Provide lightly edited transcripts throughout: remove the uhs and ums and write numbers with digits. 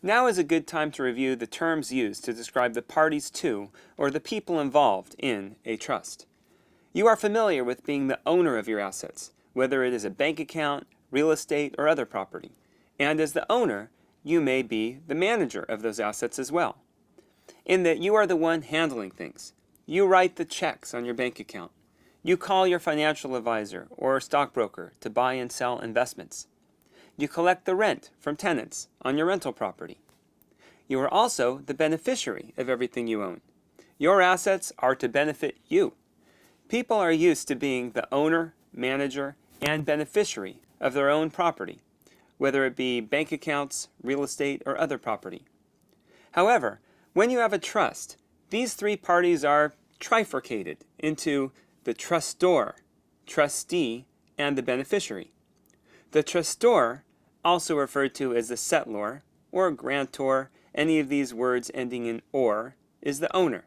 Now is a good time to review the terms used to describe the parties to or the people involved in a trust. You are familiar with being the owner of your assets, whether it is a bank account, real estate, or other property. And as the owner, you may be the manager of those assets as well, in that you are the one handling things. You write the checks on your bank account. You call your financial advisor or stockbroker to buy and sell investments. You collect the rent from tenants on your rental property. You are also the beneficiary of everything you own. Your assets are to benefit you. People are used to being the owner, manager, and beneficiary of their own property, whether it be bank accounts, real estate, or other property. However, when you have a trust, these three parties are trifurcated into the trustor, trustee, and the beneficiary. The trustor, also referred to as the settlor or grantor, any of these words ending in or, is the owner.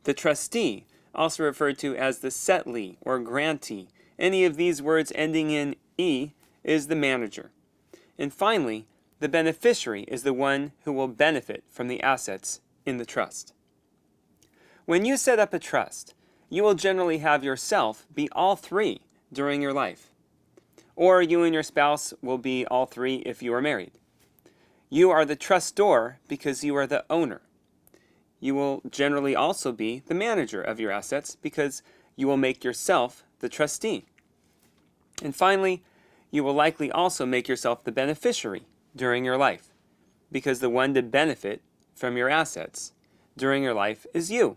The trustee, also referred to as the settlee or grantee, any of these words ending in e, is the manager. And finally, the beneficiary is the one who will benefit from the assets in the trust. When you set up a trust, you will generally have yourself be all three during your life. Or you and your spouse will be all three if you are married. You are the trustor because you are the owner. You will generally also be the manager of your assets because you will make yourself the trustee. And finally, you will likely also make yourself the beneficiary during your life because the one to benefit from your assets during your life is you.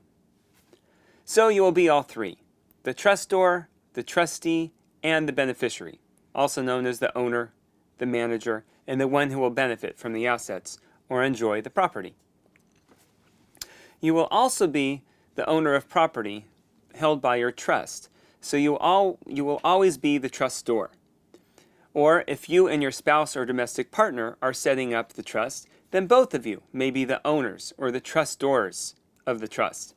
So you will be all three, the trustor, the trustee, and the beneficiary, also known as the owner, the manager, and the one who will benefit from the assets or enjoy the property. You will also be the owner of property held by your trust, so you will always be the trustor. Or if you and your spouse or domestic partner are setting up the trust, then both of you may be the owners or the trustors of the trust.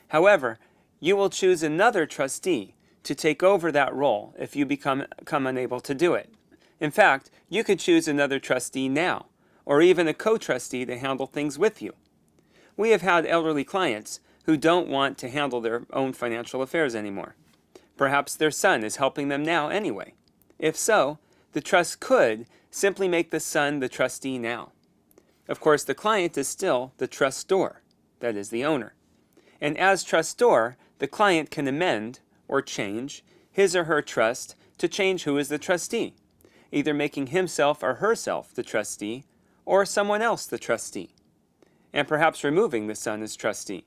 However, you will choose another trustee to take over that role if you become unable to do it. In fact, you could choose another trustee now, or even a co-trustee to handle things with you. We have had elderly clients who don't want to handle their own financial affairs anymore. Perhaps their son is helping them now anyway. If so, the trust could simply make the son the trustee now. Of course, the client is still the trustor, that is the owner. And as trustor, the client can amend or change his or her trust to change who is the trustee, either making himself or herself the trustee or someone else the trustee, and perhaps removing the son as trustee.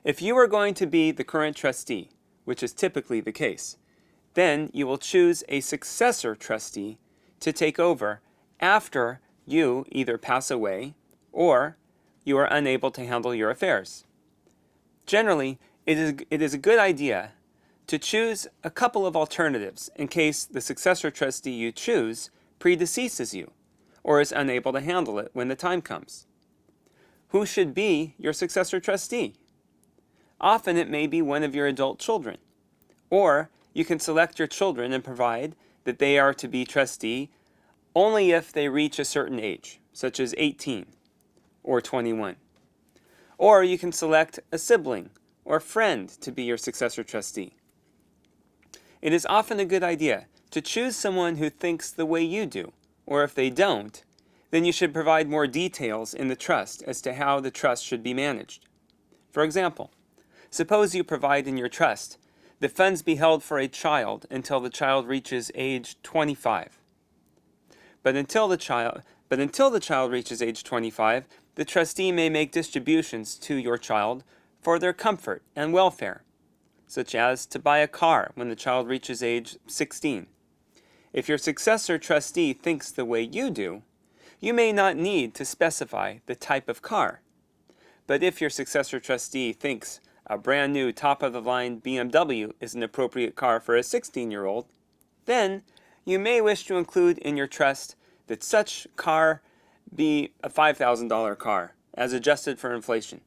If you are going to be the current trustee, which is typically the case, then you will choose a successor trustee to take over after you either pass away or you are unable to handle your affairs. Generally, it is a good idea to choose a couple of alternatives in case the successor trustee you choose predeceases you or is unable to handle it when the time comes. Who should be your successor trustee? Often it may be one of your adult children, or you can select your children and provide that they are to be trustee only if they reach a certain age, such as 18 or 21. Or you can select a sibling or friend to be your successor trustee. It is often a good idea to choose someone who thinks the way you do, or if they don't, then you should provide more details in the trust as to how the trust should be managed. For example, suppose you provide in your trust that funds be held for a child until the child reaches age 25. But until the child reaches age 25, the trustee may make distributions to your child for their comfort and welfare, such as to buy a car when the child reaches age 16. If your successor trustee thinks the way you do, you may not need to specify the type of car. But if your successor trustee thinks a brand new top-of-the-line BMW is an appropriate car for a 16-year-old, then you may wish to include in your trust that such car be a $5,000 car, as adjusted for inflation.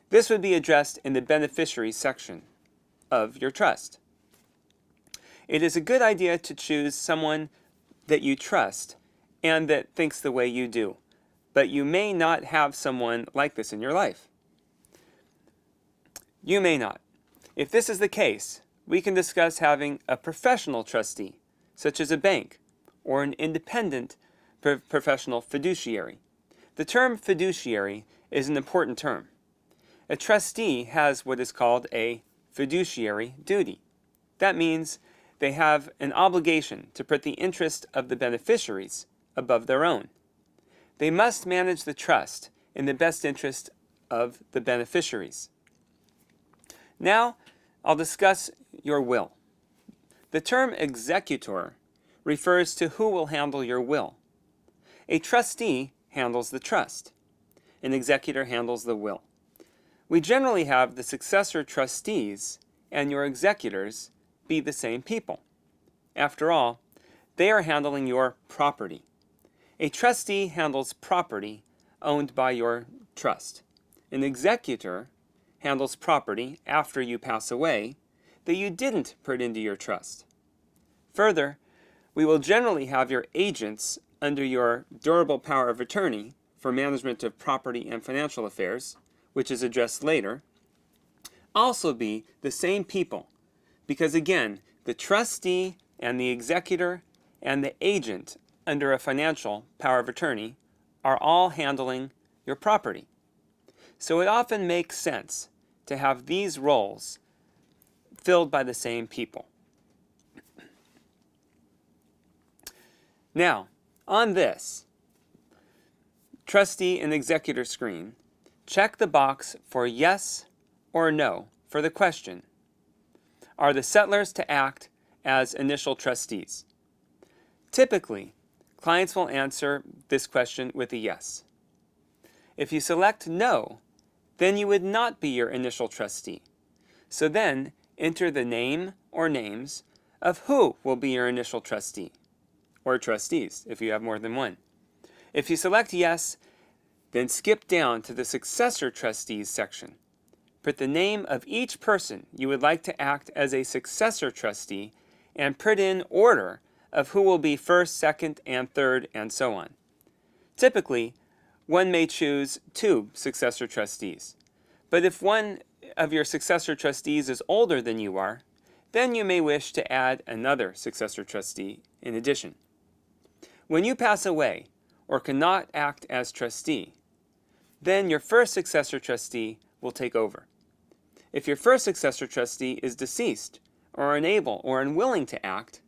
This would be addressed in the beneficiary section of your trust. It is a good idea to choose someone that you trust and that thinks the way you do. But you may not have someone like this in your life. You may not. If this is the case, we can discuss having a professional trustee, such as a bank, or an independent professional fiduciary. The term fiduciary is an important term. A trustee has what is called a fiduciary duty. That means they have an obligation to put the interest of the beneficiaries above their own. They must manage the trust in the best interest of the beneficiaries. Now, I'll discuss your will. The term executor refers to who will handle your will. A trustee handles the trust. An executor handles the will. We generally have the successor trustees and your executors be the same people. After all, they are handling your property. A trustee handles property owned by your trust. An executor handles property after you pass away that you didn't put into your trust. Further, we will generally have your agents under your durable power of attorney for management of property and financial affairs, which is addressed later, also be the same people, because again, the trustee and the executor and the agent under a financial power of attorney are all handling your property. So it often makes sense to have these roles filled by the same people. Now, on this trustee and executor screen, check the box for yes or no for the question, are the settlors to act as initial trustees? Typically, clients will answer this question with a yes. If you select no, then you would not be your initial trustee. So then, enter the name or names of who will be your initial trustee, or trustees if you have more than one. If you select yes, then skip down to the successor trustees section. Put the name of each person you would like to act as a successor trustee and put in order of who will be first, second, and third, and so on. Typically, one may choose 2 successor trustees. But if one of your successor trustees is older than you are, then you may wish to add another successor trustee in addition. When you pass away or cannot act as trustee, then your first successor trustee will take over. If your first successor trustee is deceased or unable or unwilling to act,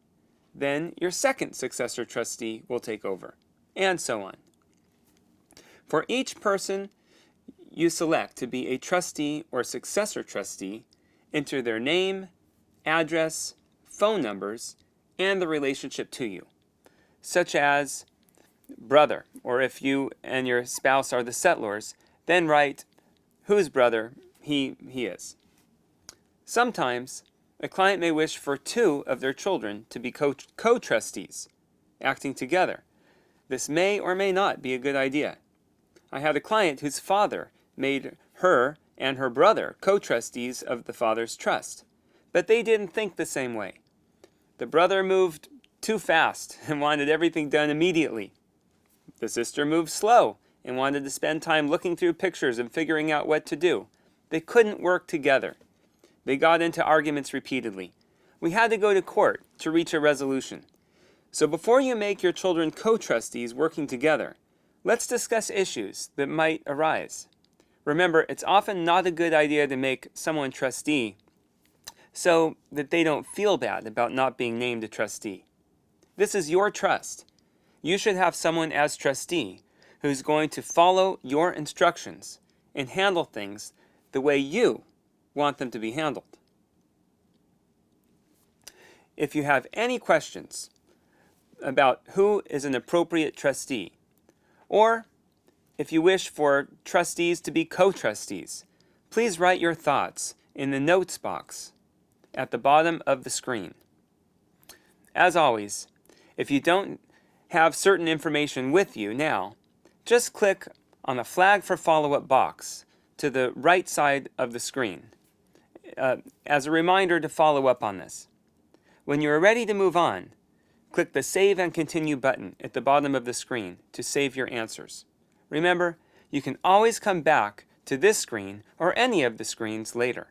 then your second successor trustee will take over, and so on. For each person you select to be a trustee or successor trustee, enter their name, address, phone numbers, and the relationship to you, such as brother, or if you and your spouse are the settlors, then write whose brother he is. Sometimes, a client may wish for 2 of their children to be co-trustees, acting together. This may or may not be a good idea. I had a client whose father made her and her brother co-trustees of the father's trust, but they didn't think the same way. The brother moved too fast and wanted everything done immediately. The sister moved slow and wanted to spend time looking through pictures and figuring out what to do. They couldn't work together. They got into arguments repeatedly. We had to go to court to reach a resolution. So before you make your children co-trustees working together, let's discuss issues that might arise. Remember, it's often not a good idea to make someone trustee so that they don't feel bad about not being named a trustee. This is your trust. You should have someone as trustee who's going to follow your instructions and handle things the way you want them to be handled. If you have any questions about who is an appropriate trustee, or if you wish for trustees to be co-trustees, please write your thoughts in the notes box at the bottom of the screen. As always, if you don't have certain information with you now, just click on the flag for follow-up box to the right side of the screen as a reminder to follow up on this. When you are ready to move on, Click the Save and Continue button at the bottom of the screen to save your answers. Remember, you can always come back to this screen or any of the screens later.